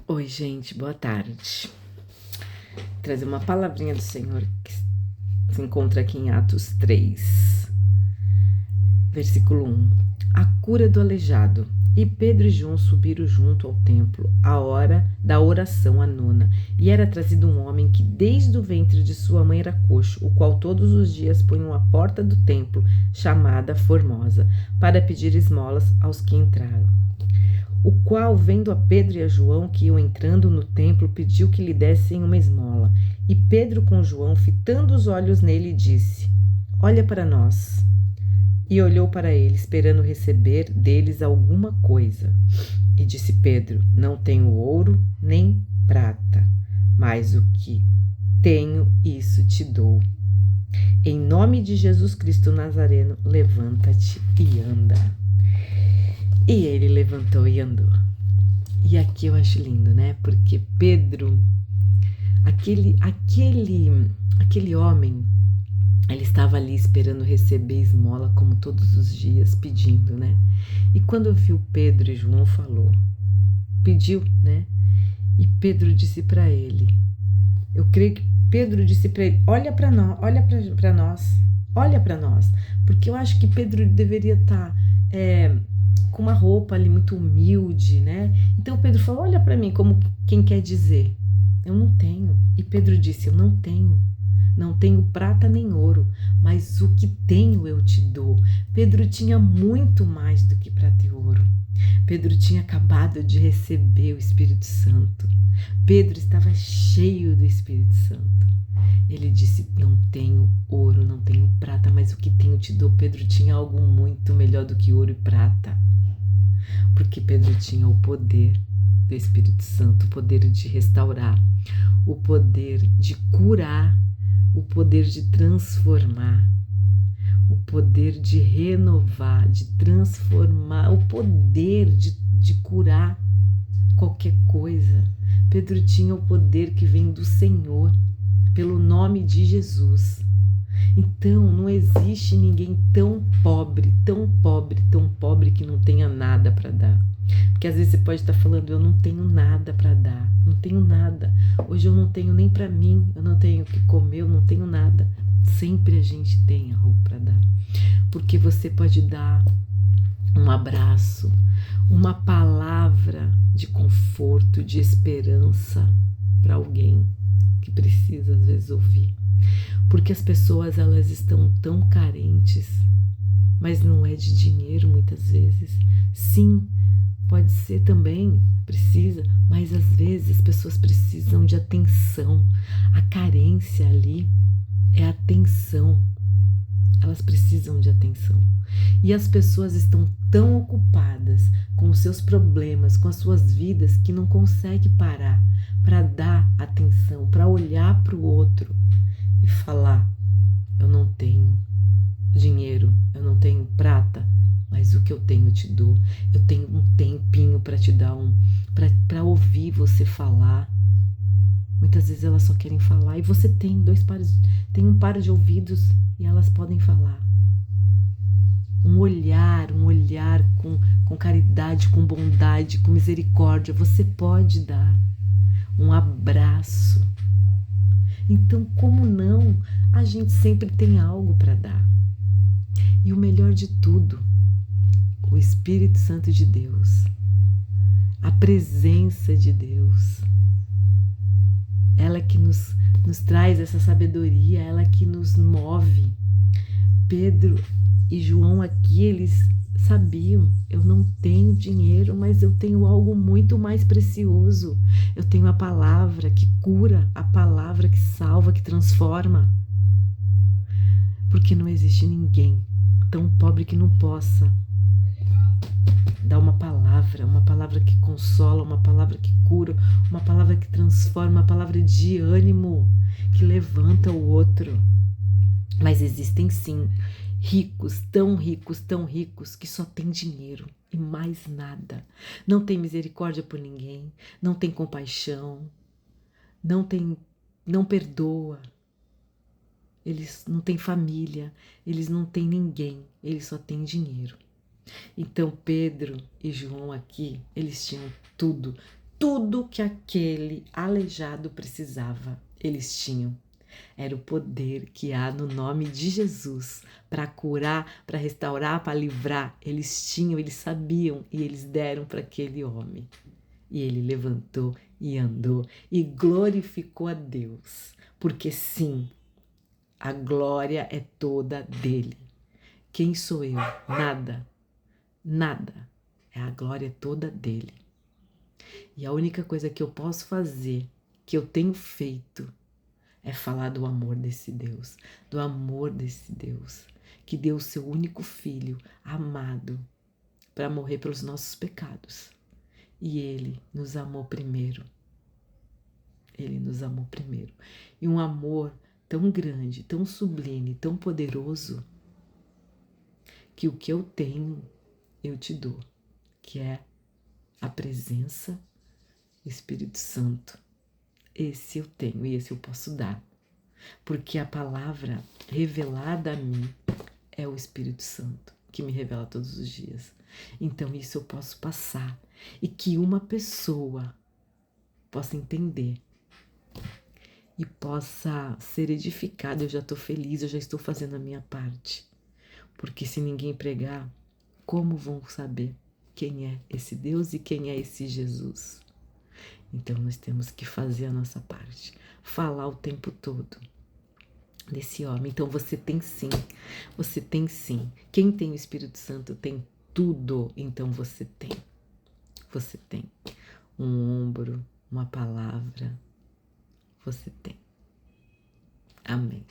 Oi, gente, boa tarde. Vou trazer uma palavrinha do Senhor que se encontra aqui em Atos 3, versículo 1. A cura do aleijado. E Pedro e João subiram junto ao templo, à hora da oração à nona, e era trazido um homem que desde o ventre de sua mãe era coxo, o qual todos os dias punham à porta do templo, chamada Formosa, para pedir esmolas aos que entraram. O qual, vendo a Pedro e a João que iam entrando no templo, pediu que lhe dessem uma esmola. E Pedro com João, fitando os olhos nele, disse: Olha para nós. E olhou para ele, esperando receber deles alguma coisa. E disse Pedro: Não tenho ouro nem prata, mas o que tenho, isso te dou. Em nome de Jesus Cristo Nazareno, levanta-te e anda. E ele levantou e andou. E aqui eu acho lindo, né? Porque Pedro, aquele homem, ele estava ali esperando receber esmola como todos os dias, pedindo, né? E quando viu Pedro e João pediu, né? E Pedro disse para ele, eu creio que Pedro disse para ele, olha para nós, olha para nós, porque eu acho que Pedro deveria estar com uma roupa ali muito humilde, né? Então Pedro falou, olha para mim, como quem quer dizer, eu não tenho. E Pedro disse, eu não tenho prata nem ouro, mas o que tenho eu te dou. Pedro tinha muito mais do que prata e ouro. Pedro tinha acabado de receber o Espírito Santo. Pedro estava cheio do Espírito Santo. Ele disse, não tenho ouro, não tenho prata, mas o que tenho te dou. Pedro tinha algo muito melhor do que ouro e prata. Porque Pedro tinha o poder do Espírito Santo, o poder de restaurar, o poder de curar, o poder de transformar, o poder de renovar, de transformar, o poder de curar qualquer coisa. Pedro tinha o poder que vem do Senhor, pelo nome de Jesus. Então, não existe ninguém tão pobre que não tenha nada para dar. Porque às vezes você pode estar falando, eu não tenho nada para dar, não tenho nada. Hoje eu não tenho nem para mim, eu não tenho o que comer, eu não tenho nada. Sempre a gente tem algo para dar. Porque você pode dar um abraço, uma palavra de conforto, de esperança para alguém que precisa às vezes ouvir. Porque as pessoas elas estão tão carentes, mas não é de dinheiro muitas vezes. Sim, pode ser também, precisa, mas às vezes as pessoas precisam de atenção. A carência ali é atenção. Elas precisam de atenção. E as pessoas estão tão ocupadas com os seus problemas, com as suas vidas, que não conseguem parar para dar atenção, para olhar para o outro e falar, eu não tenho dinheiro, eu não tenho prata, mas o que eu tenho eu te dou. Eu tenho um tempinho para te dar, para ouvir você falar. Muitas vezes elas só querem falar e você tem um par de ouvidos e elas podem falar. Um olhar com caridade, com bondade, com misericórdia, você pode dar. Um abraço. Então, como não? A gente sempre tem algo para dar. E o melhor de tudo, o Espírito Santo de Deus, a presença de Deus, ela que nos traz essa sabedoria, ela que nos move. Pedro e João aqui, eles sabiam, eu não tenho dinheiro, mas eu tenho algo muito mais precioso. Eu tenho a palavra que cura, a palavra que salva, que transforma. Porque não existe ninguém tão pobre que não possa dar uma palavra que consola, uma palavra que cura, uma palavra que transforma, uma palavra de ânimo, que levanta o outro. Mas existem sim ricos, tão ricos, que só têm dinheiro e mais nada. Não tem misericórdia por ninguém, não tem compaixão, não perdoa. Eles não têm família, eles não têm ninguém, eles só têm dinheiro. Então Pedro e João aqui, eles tinham tudo, tudo que aquele aleijado precisava, eles tinham. Era o poder que há no nome de Jesus para curar, para restaurar, para livrar. Eles tinham, eles sabiam e eles deram para aquele homem. E ele levantou e andou e glorificou a Deus. Porque sim, a glória é toda dele. Quem sou eu? Nada. Nada. A glória é toda dele. E a única coisa que eu posso fazer, que eu tenho feito, é falar do amor desse Deus, do amor desse Deus, que deu o seu único filho amado para morrer pelos nossos pecados. E ele nos amou primeiro. Ele nos amou primeiro. E um amor tão grande, tão sublime, tão poderoso, que o que eu tenho, eu te dou, que é a presença do Espírito Santo. Esse eu tenho e esse eu posso dar. Porque a palavra revelada a mim é o Espírito Santo, que me revela todos os dias. Então isso eu posso passar e que uma pessoa possa entender e possa ser edificada. Eu já estou feliz, eu já estou fazendo a minha parte. Porque se ninguém pregar, como vão saber quem é esse Deus e quem é esse Jesus? Então nós temos que fazer a nossa parte, falar o tempo todo desse homem. Então você tem sim, você tem sim. Quem tem o Espírito Santo tem tudo, então você tem. Você tem um ombro, uma palavra, você tem. Amém.